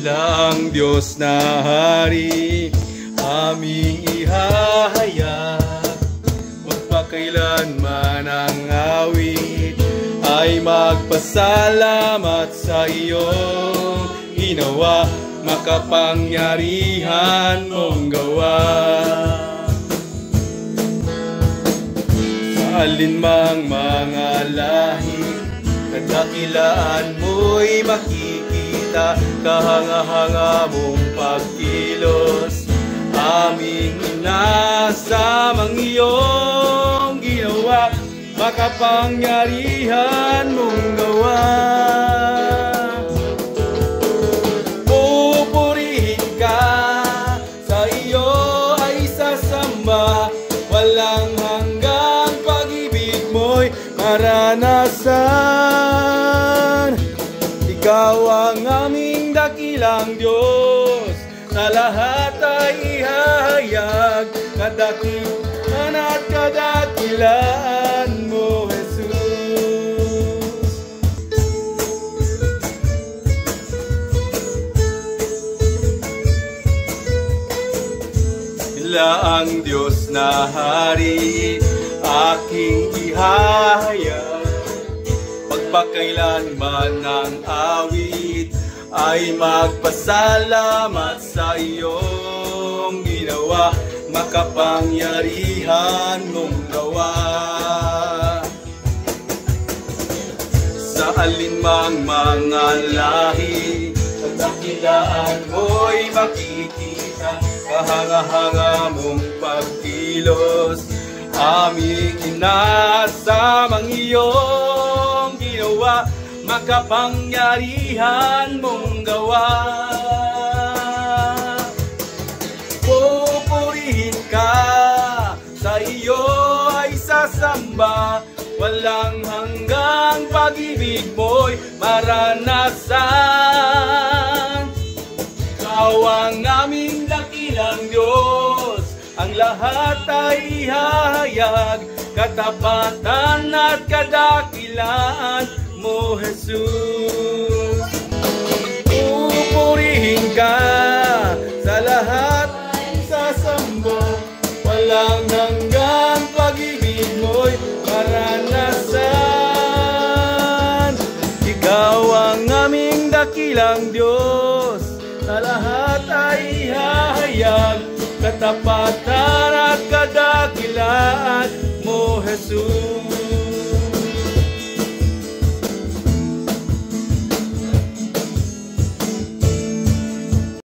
dakilang Diyos na Hari, aming ihahayag. Magpakailanman ang awit ay magpasalamat sa iyong ginawa, makapangyarihan mong gawa. Sa alinmang mga lahi, kadakilaan mo'y makikita, kahanga-hanga mong pagkilos, aming inasamang iyong ginawa, makapangyarihan mong gawa. Pupurihin ka, sa iyo ay sasamba, walang hanggang pag-ibig mo'y maranasan. Ikaw ang aming dakilang Diyos, sa lahat ay ihahayag, kadakilan at kadakilaan mo, Jesus. Sila ang Diyos na Hari, aking ihahayag. Pagpakailanman ng awit ay magpasalamat sa iyong ginawa, makapangyarihan mong gawa. Sa alinmang mga lahi, kadakilaan mo'y makikita, kahanga-hanga mong pagkilos, aming inasamang iyong ginawa, makapangyarihan mong gawa. Pupurihin ka, sa iyo ay sasamba, walang hanggang pag-ibig mo'y maranasan. Ikaw ang aming dakilang Diyos, ang lahat ay ihahayag, katapatan at kadakilaan mo, Jesus. Pupurihin ka, sa lahat ay sasamba, walang hanggang pag-ibig mo'y maranasan. Ikaw ang aming dakilang Diyos, sa lahat ay ihahayag, katapatan at kadakilaan mo, Jesus.